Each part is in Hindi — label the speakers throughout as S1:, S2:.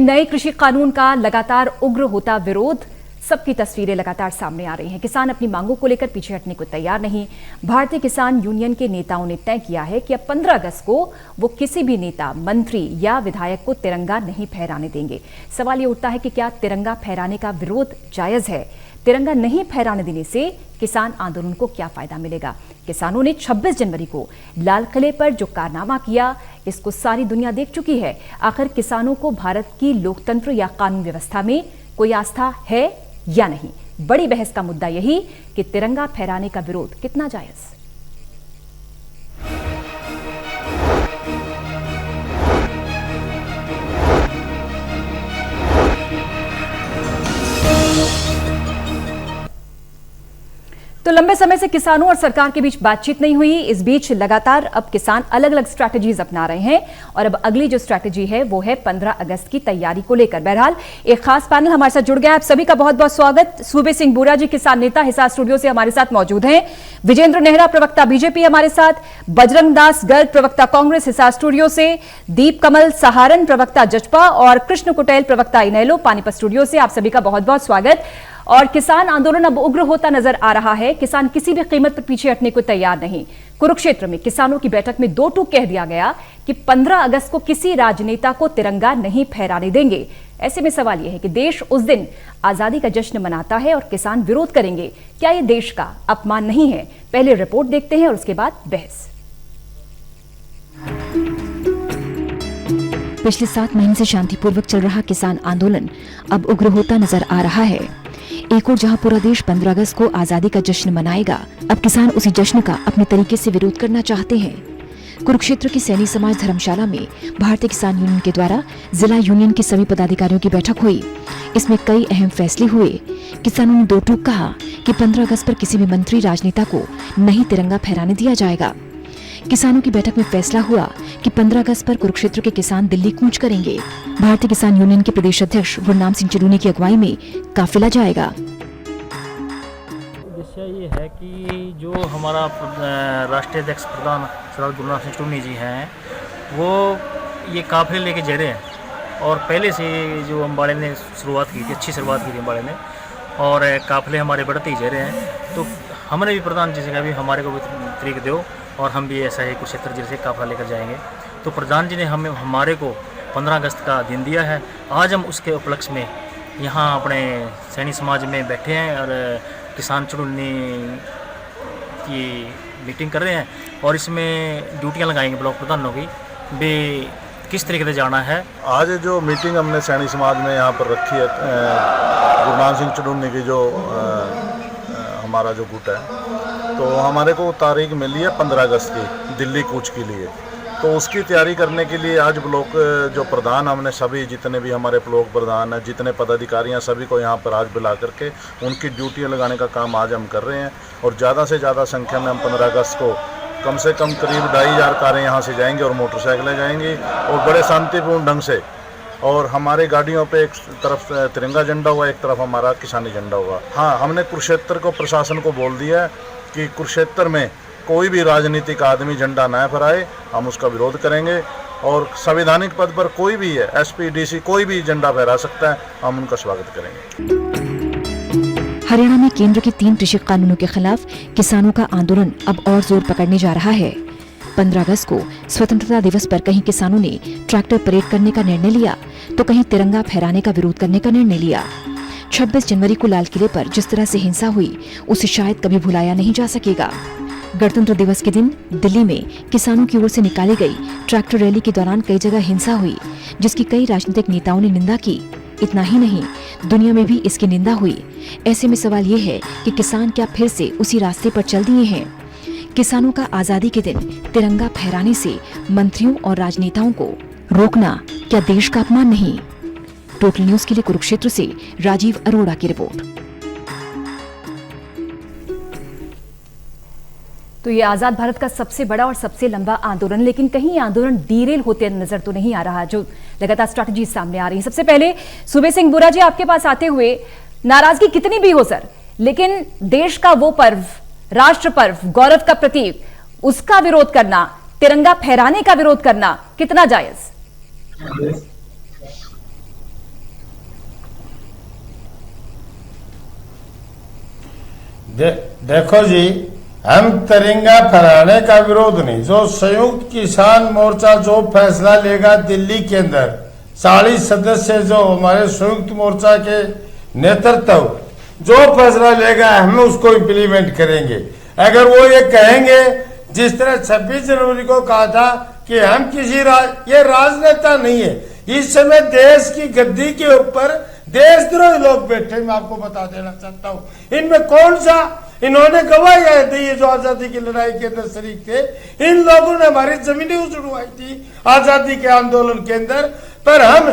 S1: नए कृषि कानून का लगातार उग्र होता विरोध, सबकी तस्वीरें लगातार सामने आ रही हैं। किसान अपनी मांगों को लेकर पीछे हटने को तैयार नहीं। भारतीय किसान यूनियन के नेताओं ने तय किया है कि अब 15 अगस्त को वो किसी भी नेता, मंत्री या विधायक को तिरंगा नहीं फहराने देंगे। सवाल ये उठता है कि क्या तिरंगा फहराने का विरोध जायज है? तिरंगा नहीं फहराने देने से किसान आंदोलन को क्या फायदा मिलेगा? किसानों ने 26 जनवरी को लाल किले पर जो कारनामा किया, इसको सारी दुनिया देख चुकी है। आखिर किसानों को भारत की लोकतंत्र या कानून व्यवस्था में कोई आस्था है या नहीं? बड़ी बहस का मुद्दा यही कि तिरंगा फहराने का विरोध कितना जायज। तो लंबे समय से किसानों और सरकार के बीच बातचीत नहीं हुई। इस बीच लगातार अब किसान अलग अलग स्ट्रैटेजीज अपना रहे हैं और अब अगली जो स्ट्रैटेजी है वो है 15 अगस्त की तैयारी को लेकर। बहरहाल एक खास पैनल हमारे साथ जुड़ गया है। आप सभी का बहुत बहुत स्वागत। सूबे सिंह बुरा जी, किसान नेता, हिसार स्टूडियो से हमारे साथ मौजूद हैं। विजेंद्र नेहरा, प्रवक्ता बीजेपी, हमारे साथ। बजरंग दास गर्ग, प्रवक्ता कांग्रेस, हिसार स्टूडियो से। दीप कमल सहारन, प्रवक्ता जजपा, और कृष्ण कुटेल, प्रवक्ता इनेलो, पानीपत स्टूडियो से। आप सभी का बहुत बहुत स्वागत। और किसान आंदोलन अब उग्र होता नजर आ रहा है। किसान किसी भी कीमत पर पीछे हटने को तैयार नहीं। कुरुक्षेत्र में किसानों की बैठक में दो टूक कह दिया गया कि 15 अगस्त को किसी राजनेता को तिरंगा नहीं फहराने देंगे। ऐसे में सवाल यह है कि देश उस दिन आजादी का जश्न मनाता है और किसान विरोध करेंगे। क्या यह देश का अपमान नहीं है? पहले रिपोर्ट देखते हैं और उसके बाद बहस।
S2: पिछले 7 महीने से शांतिपूर्वक चल रहा किसान आंदोलन अब उग्र होता नजर आ रहा है। एक और जहां पूरा देश 15 अगस्त को आजादी का जश्न मनाएगा, अब किसान उसी जश्न का अपने तरीके से विरोध करना चाहते हैं। कुरुक्षेत्र की सैनी समाज धर्मशाला में भारतीय किसान यूनियन के द्वारा जिला यूनियन के सभी पदाधिकारियों की बैठक हुई। इसमें कई अहम फैसले हुए। किसानों ने दो टूक कहा कि 15 अगस्त पर किसी भी मंत्री, राजनेता को नहीं तिरंगा फहराने दिया जाएगा। किसानों की बैठक में फैसला हुआ कि 15 अगस्त पर कुरुक्षेत्र के किसान दिल्ली कूच करेंगे। भारतीय किसान यूनियन के प्रदेश अध्यक्ष गुरनाम सिंह चलूनी की अगुवाई में काफिला जाएगा।
S3: विषय ये है कि जो हमारा राष्ट्रीय अध्यक्ष प्रधान सरदार गुरनाम सिंह चलूनी जी हैं, वो ये काफिले लेके जा रहे हैं। और पहले से जो अम्बाड़े ने शुरुआत की थी, अच्छी शुरुआत की थी अम्बाड़े ने, और काफिले हमारे बढ़ते ही जा रहे हैं। तो हमने भी प्रधान जी से कहा भी हमारे को भी तरीक दो और हम भी ऐसा ही कुरुक्षेत्र जिले से काफिला लेकर जाएंगे। तो प्रधान जी ने हमारे को 15 अगस्त का दिन दिया है। आज हम उसके उपलक्ष्य में यहाँ अपने सैनी समाज में बैठे हैं और किसान चुनने की मीटिंग कर रहे हैं और इसमें ड्यूटियाँ लगाएंगे ब्लॉक प्रधानों की भी किस तरीके से जाना है।
S4: आज जो मीटिंग हमने सैनी समाज में यहाँ पर रखी है, गुरनाम सिंह चुनने की जो हमारा जो गुट है, तो हमारे को तारीख मिली है 15 अगस्त की दिल्ली कूच के लिए। तो उसकी तैयारी करने के लिए आज ब्लॉक जो प्रधान, हमने सभी जितने भी हमारे ब्लॉक प्रधान हैं, जितने पदाधिकारी हैं, सभी को यहाँ पर आज बुला करके उनकी ड्यूटियाँ लगाने का काम आज हम कर रहे हैं। और ज़्यादा से ज़्यादा संख्या में हम 15 अगस्त को कम से कम करीब 2500 कारें यहाँ से जाएंगी और मोटरसाइकिलें जाएंगी और बड़े शांतिपूर्ण ढंग से। और हमारे गाड़ियों पे एक तरफ तिरंगा झंडा हुआ, एक तरफ हमारा किसानी झंडा हुआ। हाँ, हमने कुरुक्षेत्र को, प्रशासन को बोल दिया है कि कुरुक्षेत्र में कोई भी राजनीतिक आदमी झंडा न फहराए, हम उसका विरोध करेंगे। और संवैधानिक पद पर कोई भी है, एसपी, डीसी, कोई भी झंडा फहरा सकता है, हम उनका स्वागत करेंगे।
S2: हरियाणा में केंद्र के 3 कृषि कानूनों के खिलाफ किसानों का आंदोलन अब और जोर पकड़ने जा रहा है। 15 अगस्त को स्वतंत्रता दिवस पर कहीं किसानों ने ट्रैक्टर परेड करने का निर्णय लिया तो कहीं तिरंगा फहराने का विरोध करने का निर्णय लिया। 26 जनवरी को लाल किले पर जिस तरह से हिंसा हुई, उसे शायद कभी भुलाया नहीं जा सकेगा। गणतंत्र दिवस के दिन दिल्ली में किसानों की ओर से निकाली गई ट्रैक्टर रैली के दौरान कई जगह हिंसा हुई, जिसकी कई राजनीतिक नेताओं ने निंदा की। इतना ही नहीं, दुनिया में भी इसकी निंदा हुई। ऐसे में सवाल ये है कि किसान क्या फिर से उसी रास्ते पर चल दिए हैं? किसानों का आजादी के दिन तिरंगा फहराने से मंत्रियों और राजनेताओं को रोकना क्या देश का अपमान नहीं? टोटल न्यूज के लिए कुरुक्षेत्र से राजीव अरोड़ा की रिपोर्ट।
S1: तो ये आजाद भारत का सबसे बड़ा और सबसे लंबा आंदोलन, लेकिन कहीं ये आंदोलन डीरेल होते नजर तो नहीं आ रहा, जो लगातार स्ट्रैटेजी सामने आ रही है। सबसे पहले सूबे सिंह बुरा जी, आपके पास आते हुए, नाराजगी कितनी भी हो सर, लेकिन देश का वो पर्व, राष्ट्र पर्व, गौरव का प्रतीक, उसका विरोध करना, तिरंगा फहराने का विरोध करना कितना जायज?
S5: देखो जी, हम तिरंगा फहराने का विरोध नहीं, जो संयुक्त किसान मोर्चा जो फैसला लेगा दिल्ली के अंदर 40 सदस्य जो हमारे संयुक्त मोर्चा के नेतृत्व जो फैसला लेगा हम उसको इम्प्लीमेंट करेंगे। अगर वो ये कहेंगे जिस तरह 26 जनवरी को कहा था कि हम किसी ये राजनेता नहीं है, इस समय देश की गद्दी के ऊपर देशद्रोही लोग बैठे। मैं आपको बता देना चाहता हूँ, इनमें कौन सा इन्होंने गवाही दी जो आजादी की लड़ाई के अंदर शरीक थे। इन लोगों ने हमारी जमीनें उजड़वाई थी आजादी के आंदोलन के अंदर, पर हम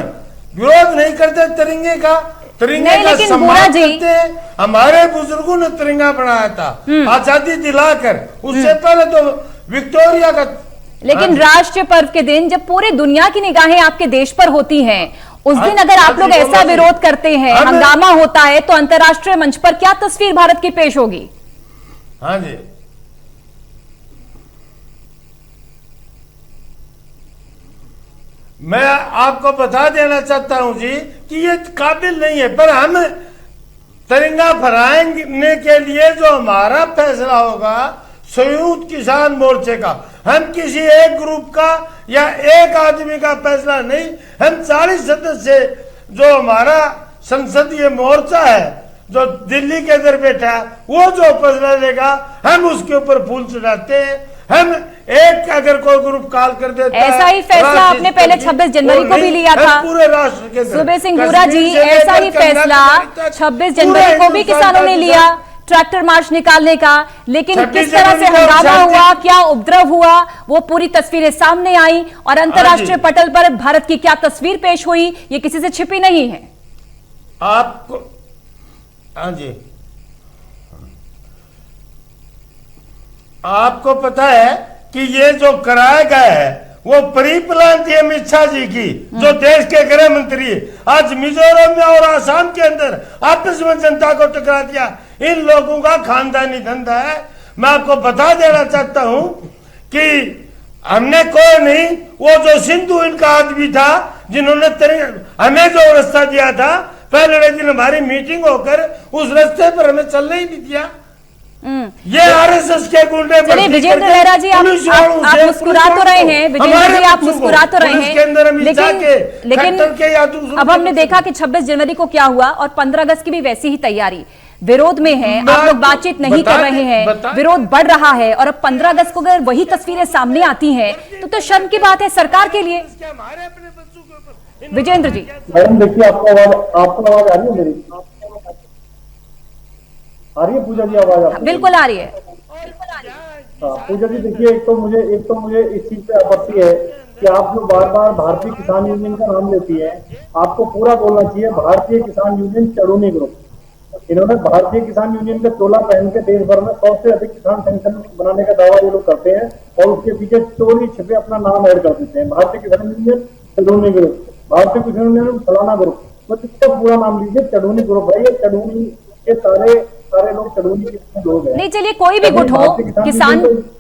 S5: विरोध नहीं करते तिरंगे का, तिरंगे का सम्मान करते हैं। हमारे बुजुर्गों ने तिरंगा बनाया था आजादी दिलाकर, उससे पहले तो विक्टोरिया का।
S1: लेकिन राष्ट्रीय पर्व के दिन जब पूरी दुनिया की निगाहें आपके देश पर होती हैं, उस दिन अगर आप लोग ऐसा विरोध करते हैं, हंगामा होता है, तो अंतर्राष्ट्रीय मंच पर क्या तस्वीर भारत की पेश होगी?
S5: हाँ जी, मैं आपको बता देना चाहता हूं जी कि ये काबिल नहीं है, पर हम तिरंगा फहराने के लिए जो हमारा फैसला होगा संयुक्त किसान मोर्चे का, हम किसी एक ग्रुप का या एक आदमी का फैसला नहीं, हम 40 सदस्य जो हमारा संसदीय मोर्चा है जो दिल्ली के अंदर बैठा है, वो जो फैसला लेगा हम उसके ऊपर फूल चढ़ाते हैं। हम एक अगर कोई ग्रुप कॉल कर देता है,
S1: ऐसा ही फैसला आपने पहले 26 जनवरी को भी लिया था
S5: पूरे राष्ट्र के अंदर।
S1: सुबे सिंह हुर्रा जी, ऐसा ही फैसला 26 जनवरी को भी किसानों ने लिया ट्रैक्टर मार्च निकालने का, लेकिन किस तरह से हंगामा हुआ, क्या उपद्रव हुआ, वो पूरी तस्वीरें सामने आई और अंतर्राष्ट्रीय पटल पर भारत की क्या तस्वीर पेश हुई, ये किसी से छिपी नहीं है।
S5: आपको हाँ जी, आपको पता है कि ये जो कराया गया है वो प्री प्लान थी अमित शाह जी की, जो देश के गृह मंत्री है। आज मिजोरम में और आसाम के अंदर आपस में जनता को टकरा दिया। इन लोगों का खानदानी धंधा है। मैं आपको बता देना चाहता हूं कि हमने कोई नहीं, वो जो सिंधु इनका आदमी था जिन्होंने हमें जो रास्ता दिया था, पहले दिन हमारी मीटिंग होकर उस रास्ते पर हमें चलने ही नहीं दिया। ये आरएसएस के गुंडे।
S1: चलिए विजेंद्र लहरा जी, आप मुस्कुरा तो रहे हैं, विजेंद्र जी आप मुस्कुरा तो रहे हैं, लेकिन अब हमने देखा कि 26 जनवरी को क्या हुआ और 15 अगस्त की भी वैसी ही तैयारी, विरोध में है, आप लोग बातचीत नहीं कर रहे हैं, विरोध बढ़ रहा है और अब 15 अगस्त को अगर वही तस्वीरें सामने आती हैं तो शर्म की बात है सरकार के लिए। विजेंद्र जी,
S6: मैडम देखिए, आपको आवाज आ रही है मेरी? आ रही है पूजा जी आवाज? आप
S1: बिल्कुल आ रही है।
S6: पूजा जी देखिए, एक तो मुझे इस चीज पे आपत्ति है कि आप जो बार बार भारतीय किसान यूनियन का नाम लेती है, आपको पूरा बोलना चाहिए भारतीय किसान यूनियन चढ़ूनी ग्रुप। इन्होंने भारतीय किसान यूनियन का चोला पहन के देश भर में 100 से अधिक किसान संगठन बनाने का दावा ये लोग करते हैं और उसके पीछे चोरी छिपे अपना नाम ऐड कर देते हैं, भारतीय किसान यूनियन चढ़ूनी ग्रुप, भारतीय किसान यूनियन फलाना ग्रुप। तो इसका पूरा नाम लीजिए, चढ़ूनी ग्रुप है। ये चढ़ूनी के सारे लोग चढ़ूनी के लोग हैं।
S1: नहीं, चलिए कोई भी गुट हो,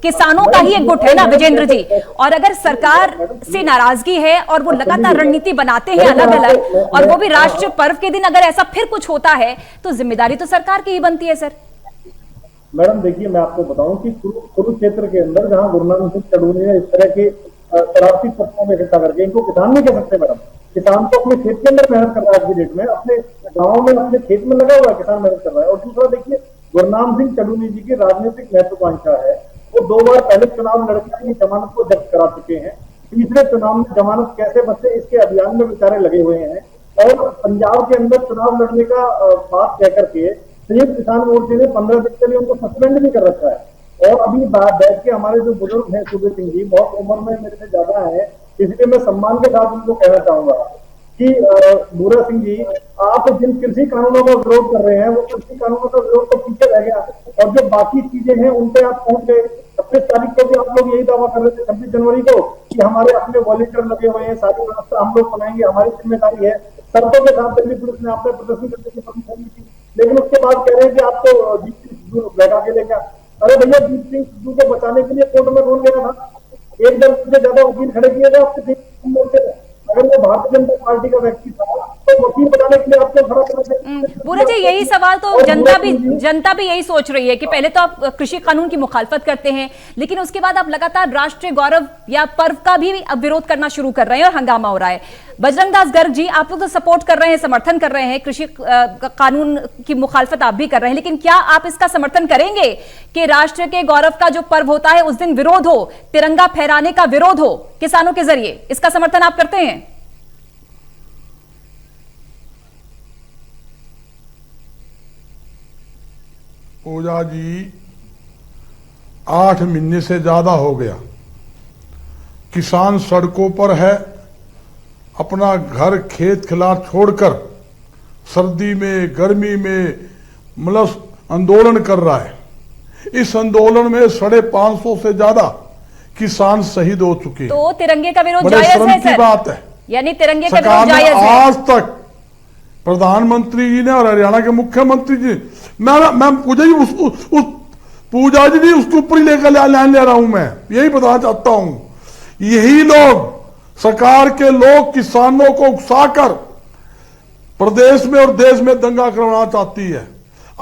S1: किसानों का ही एक गुट है ना विजेंद्र जी। और अगर सरकार से नाराजगी है और वो लगातार रणनीति बनाते हैं अलग अलग, और वो भी राष्ट्रीय पर्व के दिन अगर ऐसा फिर कुछ होता है तो जिम्मेदारी तो सरकार की ही बनती है। सर
S6: मैडम देखिए, मैं आपको बताऊं कि कुरुक्षेत्र के अंदर जहां गुरु नानक सिंह चढ़ूनी ने इस तरह के शरारती तत्वों में इकट्ठा करके, इनको किसान नहीं कह सकते मैडम। किसान तो अपने खेत के अंदर मेहनत कर रहा है आज की डेट में, अपने गाँव में अपने खेत में लगा हुआ है, किसान मेहनत कर रहा है। और दूसरा देखिए, गुरनाम सिंह चढ़ूनी जी की राजनीतिक महत्वाकांक्षा है। वो 2 बार पहले चुनाव लड़के जमानत को जब्त करा चुके हैं, तीसरे चुनाव में जमानत कैसे बचे इसके अभियान में बेचारे लगे हुए हैं। और पंजाब के अंदर चुनाव लड़ने का बात कह करके संयुक्त किसान मोर्चे ने 15 दिन के लिए उनको सस्पेंड भी कर रखा है। और अभी बैठ के हमारे जो बुजुर्ग हैं सुबे सिंह जी, बहुत उम्र में मेरे से ज्यादा है, इसलिए मैं सम्मान के साथ उनको कहना चाहूंगा कि बुरा सिंह जी, आप जिन कृषि कानूनों का विरोध कर रहे हैं वो कृषि कानूनों का विरोध तो पीछे रह गया, और जो बाकी चीजें हैं उन पे आप पहुंच गए। 26 तारीख को भी आप लोग यही दावा कर रहे थे, 26 जनवरी को, कि हमारे अपने वॉलंटियर लगे हुए हैं, सारी व्यवस्था हम लोग बनाएंगे, हमारी जिम्मेदारी है। शर्तों के साथ दिल्ली पुलिस ने आपने प्रदर्शन करने की परमिशन दी थी, लेकिन उसके बाद कह रहे हैं कि आपको दीप सिंह सिद्धू लगा के लेगा। अरे भैया, दीप सिंह सिद्धू को बचाने के लिए कोर्ट में कौन गया था? एक दर्जन से ज्यादा वकील खड़े किए थे आपके मोर्चे में। अगर वो भारतीय जनता पार्टी का व्यक्ति था तो वकील बनाने के लिए आपको खड़ा करना चाहिए।
S1: पूरा जी यही सवाल तो जनता भी यही सोच रही है कि पहले तो आप कृषि कानून की मुखालफत करते हैं, लेकिन उसके बाद आप लगातार राष्ट्रीय गौरव या पर्व का भी अब विरोध करना शुरू कर रहे हैं और हंगामा हो रहा है। बजरंग दास गर्ग जी, आप लोग तो सपोर्ट कर रहे हैं, समर्थन कर रहे हैं, कृषि कानून की मुखालफत आप भी कर रहे हैं, लेकिन क्या आप इसका समर्थन करेंगे कि राष्ट्र के गौरव का जो पर्व होता है उस दिन विरोध हो, तिरंगा फहराने का विरोध हो किसानों के जरिए? इसका समर्थन आप करते हैं?
S7: पूजा जी, 8 महीने से ज्यादा हो गया किसान सड़कों पर है, अपना घर खेत खिलार छोड़कर सर्दी में गर्मी में मतलब आंदोलन कर रहा है। इस आंदोलन में 550 से ज्यादा किसान शहीद हो चुके हैं।
S1: तो तिरंगे का विरोध
S7: बड़े
S1: जायज
S7: शर्म
S1: है
S7: की
S1: सर?
S7: बात है।
S1: यानी तिरंगे का
S7: सरकार
S1: विरोध
S7: ने
S1: जायज है?
S7: आज तक प्रधानमंत्री जी ने और हरियाणा के मुख्यमंत्री जी, मैं पूजा जी उसके ऊपर ही लेकर ले रहा हूं, मैं यही बताना चाहता हूं। यही लोग, सरकार के लोग किसानों को उकसाकर प्रदेश में और देश में दंगा करवाना चाहती है।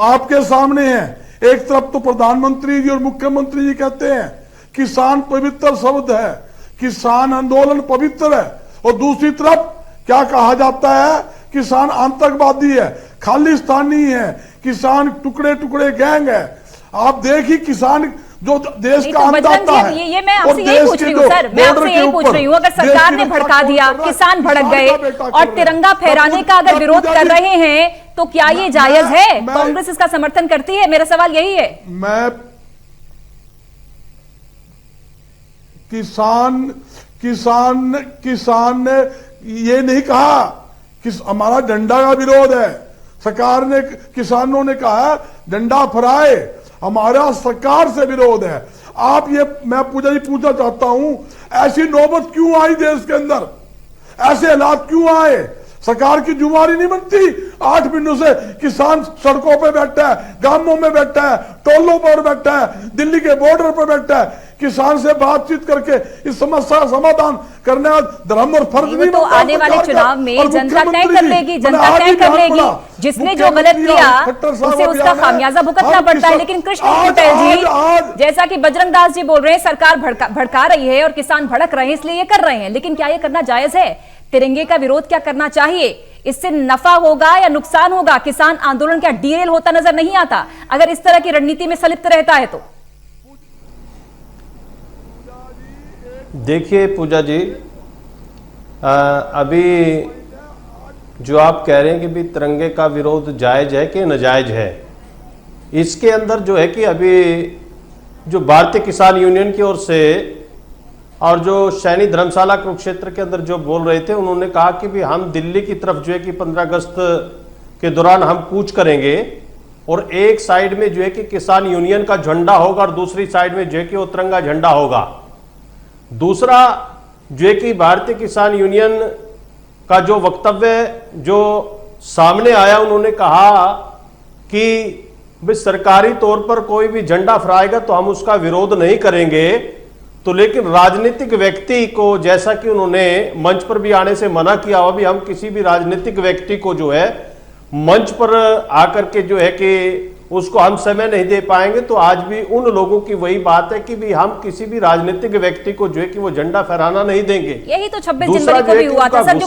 S7: आपके सामने है, एक तरफ तो प्रधानमंत्री जी और मुख्यमंत्री जी कहते हैं किसान पवित्र शब्द है, किसान आंदोलन पवित्र है, और दूसरी तरफ क्या कहा जाता है, किसान आतंकवादी है, खालिस्तानी है, किसान टुकड़े टुकड़े गैंग है। आप देखिए किसान जो देश का अन्नदाता है,
S1: ये मैं आपसे यही पूछ रही हूँ सर, मैं आपसे यही पूछ रही हूँ, अगर सरकार ने भड़का दिया, किसान भड़क गए और तिरंगा फहराने का अगर विरोध कर रहे हैं तो क्या ये जायज है? कांग्रेस इसका समर्थन करती है? मेरा सवाल यही है।
S7: मैं किसान ने ये नहीं कहा कि हमारा झंडा का विरोध है। सरकार ने, किसानों ने कहा झंडा फहराए, हमारा सरकार से विरोध है। आप ये, मैं पूजा जी पूछना चाहता हूं, ऐसी नौबत क्यों आई देश के अंदर? ऐसे हालात क्यों आए? सरकार की जुम्मेवारी नहीं बनती? 8 महीनों से किसान सड़कों पे बैठा है, गांवों में बैठा है, टोलों पर बैठा है, दिल्ली के बॉर्डर पर बैठा है, किसान से बातचीत करके इस समस्या का समाधान करने का धर्म और फर्ज नहीं
S1: तो
S7: बनता।
S1: आने वाले चुनाव में जनता तय कर लेगी, जनता तय कर लेगी। जिसने जो गलत किया उसे उसका खामियाजा भुगतना पड़ता है। लेकिन कृष्ण पटेल जी, जैसा कि बजरंग दास जी बोल रहे हैं, सरकार भड़का रही है और किसान भड़क रहे हैं इसलिए ये कर रहे हैं, लेकिन क्या ये करना जायज है? तिरंगे का विरोध क्या करना चाहिए? इससे नफा होगा या नुकसान होगा? किसान आंदोलन क्या डीरेल होता नजर नहीं आता अगर इस तरह की रणनीति में संलिप्त रहता है तो?
S8: देखिए पूजा जी, अभी जो आप कह रहे हैं कि भी तिरंगे का विरोध जायज है कि नाजायज है, इसके अंदर जो है कि अभी जो भारतीय किसान यूनियन की ओर से और जो सैनी धर्मशाला कुरुक्षेत्र के अंदर जो बोल रहे थे, उन्होंने कहा कि भी हम दिल्ली की तरफ जो है कि 15 अगस्त के दौरान हम कूच करेंगे और एक साइड में जो है कि किसान यूनियन का झंडा होगा और दूसरी साइड में जो है कि वो तिरंगा झंडा होगा। दूसरा जो है कि भारतीय किसान यूनियन का जो वक्तव्य जो सामने आया, उन्होंने कहा कि भाई सरकारी तौर पर कोई भी झंडा फहराएगा तो हम उसका विरोध नहीं करेंगे, तो लेकिन राजनीतिक व्यक्ति को, जैसा कि उन्होंने मंच पर भी आने से मना किया हुआ, भी हम किसी भी राजनीतिक व्यक्ति को जो है मंच पर आकर के जो है कि उसको हम समय नहीं दे पाएंगे। तो आज भी उन लोगों की वही बात है कि भी हम किसी भी राजनीतिक व्यक्ति को जो है कि वो झंडा फहराना नहीं देंगे।
S1: यही तो 26 जनवरी को भी हुआ था सर,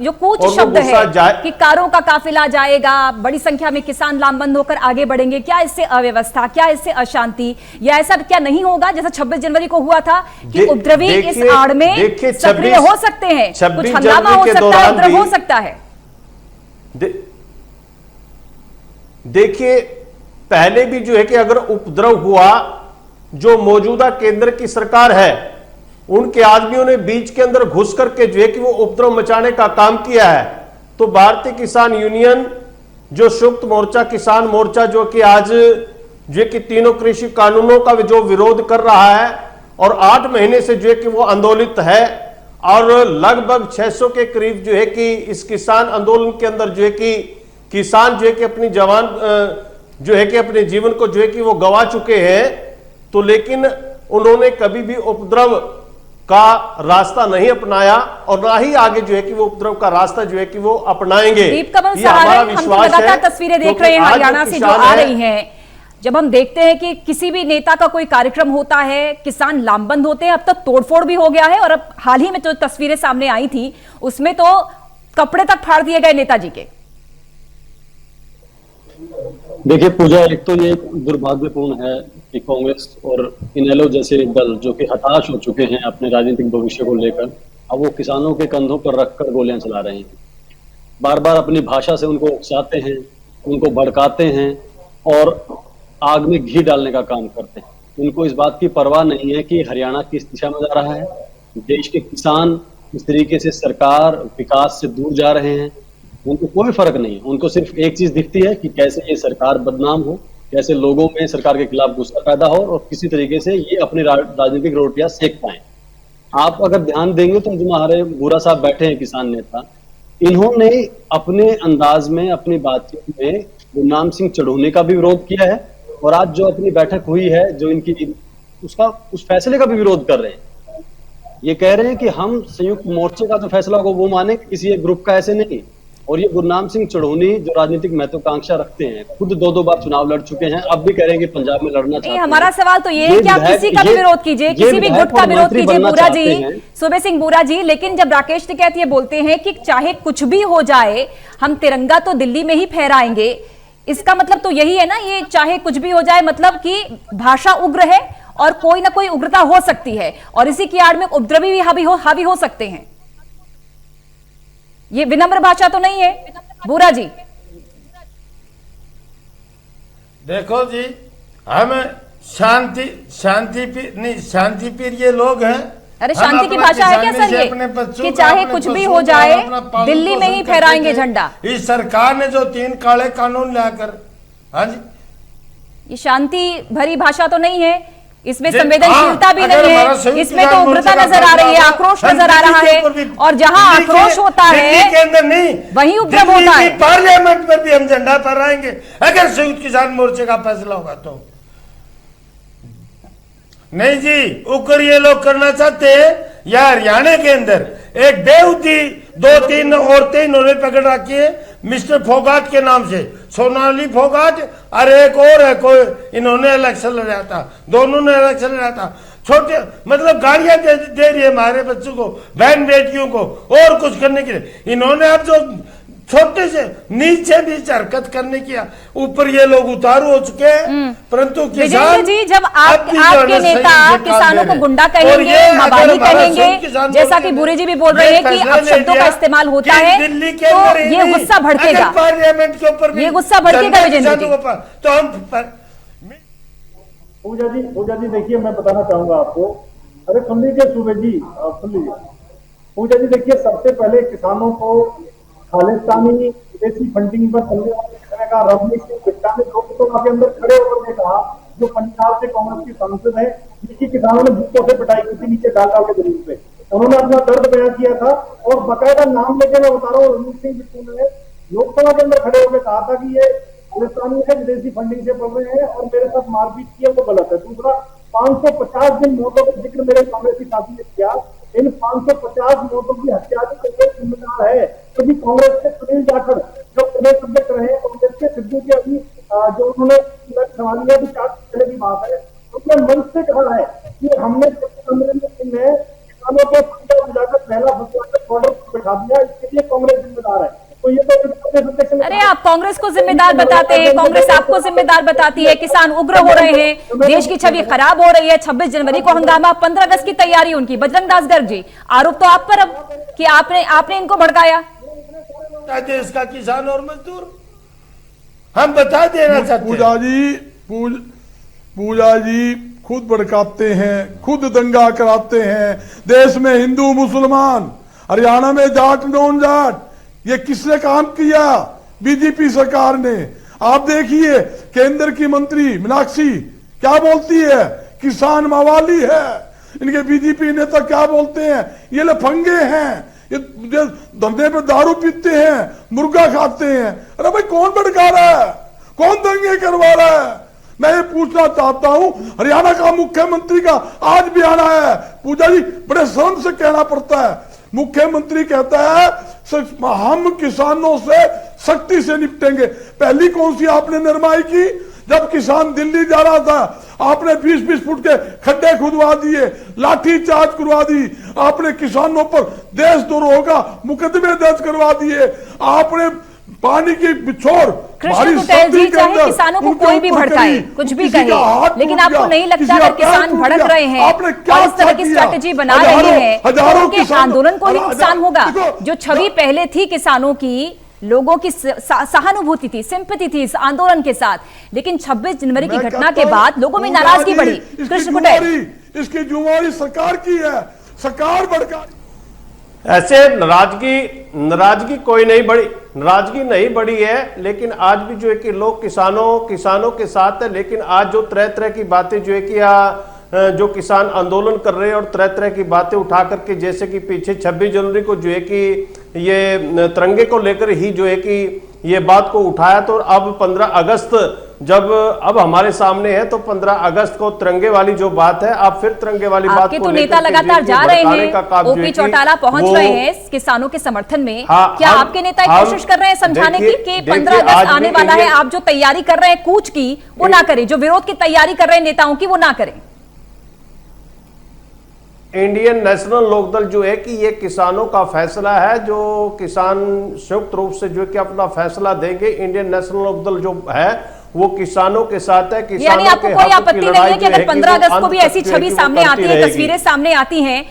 S1: जो कूच शब्द है कि कारों का काफिला जाएगा, बड़ी संख्या में किसान लामबंद होकर आगे बढ़ेंगे। क्या इससे अव्यवस्था, क्या इससे अशांति, या ऐसा क्या नहीं होगा जैसा 26 जनवरी को हुआ था कि उपद्रवी इस आड़ में सक्रिय हो सकते हैं, कुछ हंगामा हो सकता है, उपद्रव हो सकता है?
S8: देखिए, पहले भी जो है कि अगर उपद्रव हुआ, जो मौजूदा केंद्र की सरकार है उनके आदमियों ने बीच के अंदर घुस करके जो है कि वो उपद्रव मचाने का काम किया है, तो भारतीय किसान यूनियन जो संयुक्त मोर्चा, किसान मोर्चा, जो कि आज जो है कि तीनों कृषि कानूनों का जो विरोध कर रहा है और 8 महीने से जो है कि वो आंदोलित है, और लगभग 600 के करीब जो है कि इस किसान आंदोलन के अंदर जो है कि किसान जो है कि अपनी जवान जो है कि अपने जीवन को जो है कि वो गवा चुके हैं, तो लेकिन उन्होंने कभी भी उपद्रव का रास्ता नहीं अपनाया और ना ही आगे जो है कि वो उपद्रव का रास्ता जो है कि वो अपनाएंगे।
S1: दीप कमल
S8: ये हमारा
S1: सहारण, हम तो
S8: विश्वास
S1: लगातार
S8: है,
S1: तस्वीरें देख
S8: क्योंकि
S1: रहे हैं
S8: आज
S1: हरियाणा से जो
S8: किसान
S1: आ
S8: है,
S1: रही हैं। जब हम देखते हैं कि किसी भी नेता का कोई कार्यक्रम होता है, किसान लामबंद होते हैं, अब तक तोड़फोड़ भी हो गया है और अब हाल ही में जो तस्वीरें सामने आई थी उसमें तो कपड़े तक फाड़ दिए गए नेताजी के।
S9: देखिए पूजा, एक तो ये दुर्भाग्यपूर्ण है कि कांग्रेस और इनेलो जैसे दल जो कि हताश हो चुके हैं अपने राजनीतिक भविष्य को लेकर, अब वो किसानों के कंधों पर रखकर गोलियां चला रहे हैं। बार बार अपनी भाषा से उनको उकसाते हैं, उनको भड़काते हैं और आग में घी डालने का काम करते हैं। उनको इस बात की परवाह नहीं है कि हरियाणा किस दिशा में जा रहा है, देश के किसान इस तरीके से सरकार विकास से दूर जा रहे हैं। उनको कोई फर्क नहीं है, उनको सिर्फ एक चीज दिखती है कि कैसे ये सरकार बदनाम हो, कैसे लोगों में सरकार के खिलाफ गुस्सा पैदा हो और किसी तरीके से ये अपनी राजनीतिक रोटियां सेक पाए। आप अगर ध्यान देंगे तो जो हमारे बुरा साहब बैठे हैं किसान नेता, इन्होंने अपने अंदाज में अपनी बातचीत में गुरनाम सिंह चढ़ूने का भी विरोध किया है और आज जो अपनी बैठक हुई है जो इनकी उस फैसले का भी विरोध कर रहे हैं। ये कह रहे हैं कि हम संयुक्त मोर्चे का जो फैसला होगा वो माने, किसी एक ग्रुप का ऐसे नहीं। और ये गुरनाम सिंह चढ़ूनी जो राजनीतिक महत्वाकांक्षा रखते हैं, खुद 2-2 बार चुनाव लड़ चुके हैं, अब भी कह रहे हैं कि पंजाब में लड़ना चाहते हैं।
S1: हमारा सवाल तो ये है कि आप किसी का भी विरोध कीजिए, किसी भी गुट का विरोध कीजिए बूरा जी, सूबे सिंह बूरा जी, लेकिन जब राकेश टिकैत ये बोलते हैं कि चाहे कुछ भी हो जाए हम तिरंगा तो दिल्ली में ही फहराएंगे, इसका मतलब तो यही है ना, ये चाहे कुछ भी हो जाए मतलब कि भाषा उग्र है और कोई ना कोई उग्रता हो सकती है और इसी की आड़ में उपद्रवी भी हावी हो सकते हैं। ये विनम्र भाषा तो नहीं है बूरा जी?
S5: देखो जी, हम शांति प्रिय लोग हैं।
S1: अरे शांति की भाषा है क्या सर ये कि चाहे कुछ भी हो जाए दिल्ली में ही फहराएंगे झंडा?
S5: इस सरकार ने जो 3 काले कानून लाकर, हाँ जी,
S1: ये शांति भरी भाषा तो नहीं है, इसमें संवेदनशीलता भी नहीं है, इसमें तो उग्रता नजर आ रही है, आक्रोश नजर आ रहा है और जहां आक्रोश होता है
S5: के अंदर नहीं,
S1: वहीं उपद्रव होता है।
S5: पार्लियामेंट में भी हम झंडा फहराएंगे अगर संयुक्त किसान मोर्चे का फैसला होगा तो। नहीं जी, ऊपर ये लोग करना चाहते हैं या हरियाणा के अंदर एक बेहूदी 2-3 औरतें इन्होंने पकड़ रखी है मिस्टर फोगाट के नाम से, सोनाली फोगाट और एक और है कोई, इन्होंने इलेक्शन लड़ा था, दोनों ने इलेक्शन लड़ा था। छोटे मतलब गाड़ियां दे रही है हमारे बच्चों को, बहन बेटियों को और कुछ करने के लिए। इन्होंने अब जो छोटे से नीचे हरकत करने की, ऊपर ये लोग उतारू हो चुके हैं, परंतु किसान
S1: जी जब आपके नेता किसानों को गुंडा कहेंगे, मवाली कहेंगे, जैसा कि बूरे जी भी बोल रहे हैं कि अब शब्दों का इस्तेमाल होता है, तो ये गुस्सा भड़केगा,
S5: पार्लियामेंट के ऊपर
S1: ये गुस्सा भड़केगा विजेंद्र जी।
S5: तो हम
S6: पूजा जी देखिए, मैं बताना चाहूंगा आपको, अरे सुन लीजिए सूबे जी, सुन लीजिए पूजा जी, देखिए सबसे पहले किसानों को खालिस्तानी विदेशी फंडिंग पर चलने वाले का रवनीश सिंह बिट्टा ने लोकसभा के अंदर खड़े होकर के कहा, जो पंजाब से कांग्रेस की सांसद है जिनकी किसानों ने जूतों से पिटाई की थी नीचे डाल के जमीन पे, उन्होंने अपना दर्द बयां किया था और बाकायदा नाम लेके मैं बता रहा हूँ, रवनीश सिंह बिट्टू ने लोकसभा के अंदर खड़े होकर कहा था कि ये खालिस्तानी है, विदेशी फंडिंग से पढ़ रहे हैं और मेरे साथ मारपीट की है, वो गलत है। दूसरा, 550 दिन मौतों का जिक्र मेरे कांग्रेस की साथी ने किया, इन 550 मौतों की हत्या की जिम्मेदार है क्योंकि कांग्रेस के सुनील जाखड़ जो प्रदेश अध्यक्ष रहे, कांग्रेस के सिद्धू के अभी जो उन्होंने सवाल लिया कि 4 पहले की बात है, उन्होंने मंच से कहा है कि हमने किसानों को बुलाकर पहला फैसला बॉर्डर बैठा दिया, इसके लिए कांग्रेस जिम्मेदार है। तो ये तो
S1: अरे आप कांग्रेस को जिम्मेदार बताते हैं, कांग्रेस आपको जिम्मेदार बताती है, किसान उग्र हो रहे हैं, देश की छवि खराब हो रही है, 26 जनवरी को हंगामा, 15 अगस्त की तैयारी उनकी। बजरंग दास गर्ग जी, आरोप तो आप पर अब कि आपने इनको भड़काया।
S5: देश का किसान और मजदूर हम बता देना चाहते हैं।
S7: पूजा जी खुद भड़काते हैं, खुद दंगा कराते हैं, देश में हिंदू मुसलमान, हरियाणा में जाट नॉन जाट, ये किसने काम किया? बीजेपी सरकार ने। आप देखिए केंद्र की मंत्री मीनाक्षी क्या बोलती है, किसान मवाली है, इनके बीजेपी नेता क्या बोलते हैं, ये लफंगे हैं, ये धंधे पे दारू पीते हैं, मुर्गा खाते हैं। अरे भाई कौन भड़का रहा है, कौन दंगे करवा रहा है? मैं ये पूछना चाहता हूं, हरियाणा का मुख्यमंत्री का आज बयान आया है, पूजा जी बड़े शर्म से कहना पड़ता है, मुख्यमंत्री कहता है हम किसानों से सख्ती से निपटेंगे। पहली कौन सी आपने नरमाई की? जब किसान दिल्ली जा रहा था आपने 20-20 फुट के खड्डे खुदवा दिए, लाठी चार्ज करवा दी, आपने किसानों पर देशद्रोह का मुकदमे दर्ज करवा दिए, आपने पानी की बिछोड़
S1: कृष्ण कुटेल जी चाहे किसानों को कोई भी भड़काए, कुछ भी कहे, लेकिन आपको नहीं लगता अगर किसान भड़क रहे हैं और इस तरह की स्ट्रैटेजी बना रहे हैं तो उनके आंदोलन को ही नुकसान होगा? जो छवि पहले थी किसानों की, लोगों की सहानुभूति थी, सिंपैथी थी इस आंदोलन के साथ, लेकिन 26 जनवरी की घटना के बाद लोगों में नाराजगी बढ़ी। कृष्ण कुटेल,
S7: इसकी जिम्मेवारी सरकार की है, सरकार भड़का।
S8: ऐसे नाराजगी कोई नहीं बढ़ी, नाराजगी नहीं बढ़ी है, लेकिन आज भी जो है कि लोग किसानों के साथ है। लेकिन आज जो तरह तरह की बातें जो है कि जो किसान आंदोलन कर रहे हैं और तरह तरह की बातें उठा करके, जैसे कि पीछे 26 जनवरी को जो है कि ये तिरंगे को लेकर ही जो है कि ये बात को उठाया, तो अब 15 अगस्त जब अब हमारे सामने है तो 15 अगस्त को तिरंगे वाली जो बात है, अब फिर तिरंगे वाली बात को
S1: तो नेता लगातार जा रहे हैं, ओपी चौटाला पहुंच रहे हैं किसानों के समर्थन में। क्या आपके नेता कोशिश कर रहे हैं समझाने की कि 15 अगस्त आने वाला है, आप जो तैयारी कर रहे हैं कूच की वो ना करें, जो विरोध की तैयारी कर रहे हैं नेताओं की वो ना करें?
S8: इंडियन नेशनल लोकदल जो है कि ये किसानों का फैसला है, जो किसान संयुक्त रूप से जो है कि अपना फैसला देंगे। इंडियन नेशनल लोकदल जो है वो किसानों के साथ है,
S1: यानी आपको कोई आपत्ति नहीं है कि अगर 15 अगस्त को भी ऐसी छवि सामने आती है, तस्वीरें सामने आती हैं,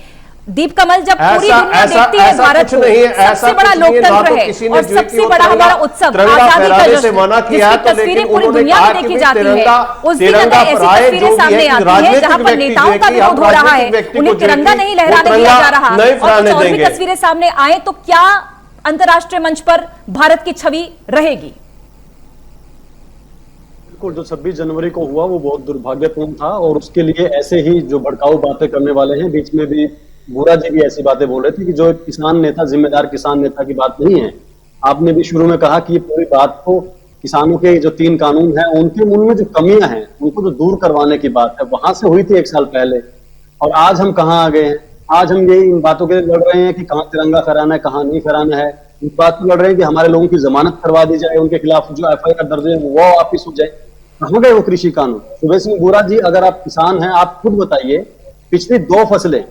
S1: दीप कमल जब पूरी दुनिया देखती है भारत को, सबसे बड़ा लोकतंत्र है और सबसे बड़ा हमारा उत्सव आजादी का जश्न, जिसकी तस्वीरें पूरी दुनिया में देखी जाती है, उस दिन अगर ऐसी तस्वीरें सामने आती है जहां पर नेताओं का विरोध हो रहा है, उन्हें तिरंगा नहीं लहराने दिया जा रहा और कुछ और भी तस्वीरें सामने आए, तो क्या अंतर्राष्ट्रीय मंच पर भारत की छवि रहेगी?
S9: जो 26 जनवरी को हुआ वो बहुत दुर्भाग्यपूर्ण था और उसके लिए ऐसे ही जो भड़काऊ बातें करने वाले हैं, बीच में भी भूरा जी भी ऐसी बातें बोल रहे थे कि जो किसान नेता, जिम्मेदार किसान नेता की बात नहीं है। आपने भी शुरू में कहा कि ये पूरी बात को किसानों के जो 3 कानून हैं उनके उनमें जो कमियां हैं उनको जो दूर करवाने की बात है, वहां से हुई थी 1 साल पहले। और आज हम कहाँ आ गए हैं? आज हम यही इन बातों के लिए लड़ रहे हैं कि कहाँ तिरंगा फहराना है, कहाँ नहीं फहराना है। इस बात पर लड़ रहे हैं कि हमारे लोगों की जमानत करवा दी जाए, उनके खिलाफ जो FIR दर्ज है वो वापिस हो जाए। कहाँ गए वो कृषि कानून? सुबह सिंह बोरा जी, अगर आप किसान हैं, आप खुद बताइए, पिछली 2 फसलें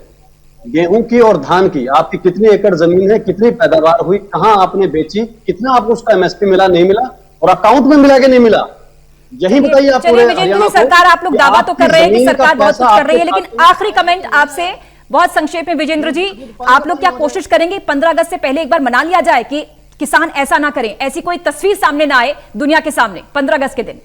S9: गेहूं की और धान की आपकी कितनी एकड़ जमीन है, कितनी पैदावार हुई, कहां आपने बेची, कितना आपको उसका MSP मिला, नहीं मिला, और अकाउंट में मिला कि नहीं मिला? यही बताइए आप।
S1: पूरे सरकार, आप लोग दावा तो कर रहे हैं कि सरकार बहुत कुछ कर रही है, लेकिन आखिरी कमेंट आपसे बहुत संक्षेप में विजेंद्र जी, आप लोग क्या कोशिश करेंगे 15 अगस्त से पहले एक बार मना लिया जाए कि किसान ऐसा ना करें, ऐसी कोई तस्वीर सामने ना आए दुनिया के सामने 15 अगस्त के दिन?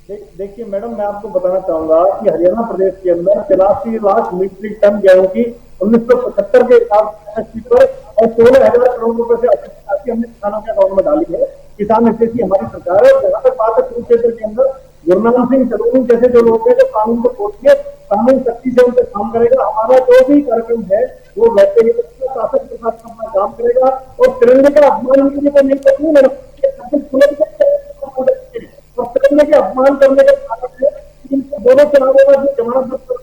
S6: देखिए मैडम, मैं आपको बताना चाहूंगा कि हरियाणा प्रदेश के अंदर 83 लाख मीट्रिक टन गेहूं की 1975 के हिसाब पर और 16,000 करोड़ रुपए से अधिक हमने किसानों के अकाउंट में डाली है। किसान एसएसी हमारी सरकार है। जहां तक बात है कुरुक्षेत्र के अंदर गुरनाम सिंह चढ़ूनी जैसे जो लोग हैं जो कानून को तोड़ के कानून सख्ती से उनसे काम करेगा, हमारा जो भी कार्यक्रम है वो वैसे ही शासन के साथ अपना काम करेगा और तिरंगे का अपमान के लिए नहीं करती मैडम, और तिरंगे के अपमान करने के दोनों चुनावों में जो जमानत को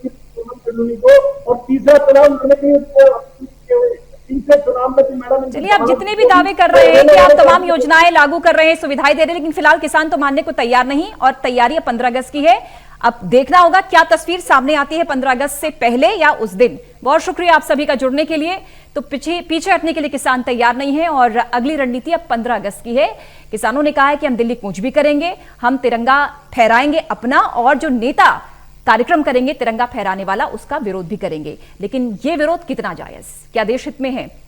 S6: और तीसरा चुनाव लड़ने के लिए तीसरे चुनाव में भी मैडम।
S1: चलिए, आप जितने भी दावे कर रहे हैं कि आप तमाम योजनाएं लागू कर रहे हैं, सुविधाएं दे रहे हैं, लेकिन फिलहाल किसान तो मानने को तैयार नहीं और तैयारी 15 अगस्त की है। अब देखना होगा क्या तस्वीर सामने आती है 15 अगस्त से पहले या उस दिन। बहुत शुक्रिया आप सभी का जुड़ने के लिए। तो पीछे हटने के लिए किसान तैयार नहीं है और अगली रणनीति अब 15 अगस्त की है। किसानों ने कहा है कि हम दिल्ली कूच भी करेंगे, हम तिरंगा फहराएंगे अपना, और जो नेता कार्यक्रम करेंगे तिरंगा फहराने वाला उसका विरोध भी करेंगे। लेकिन यह विरोध कितना जायज, क्या देश हित में है,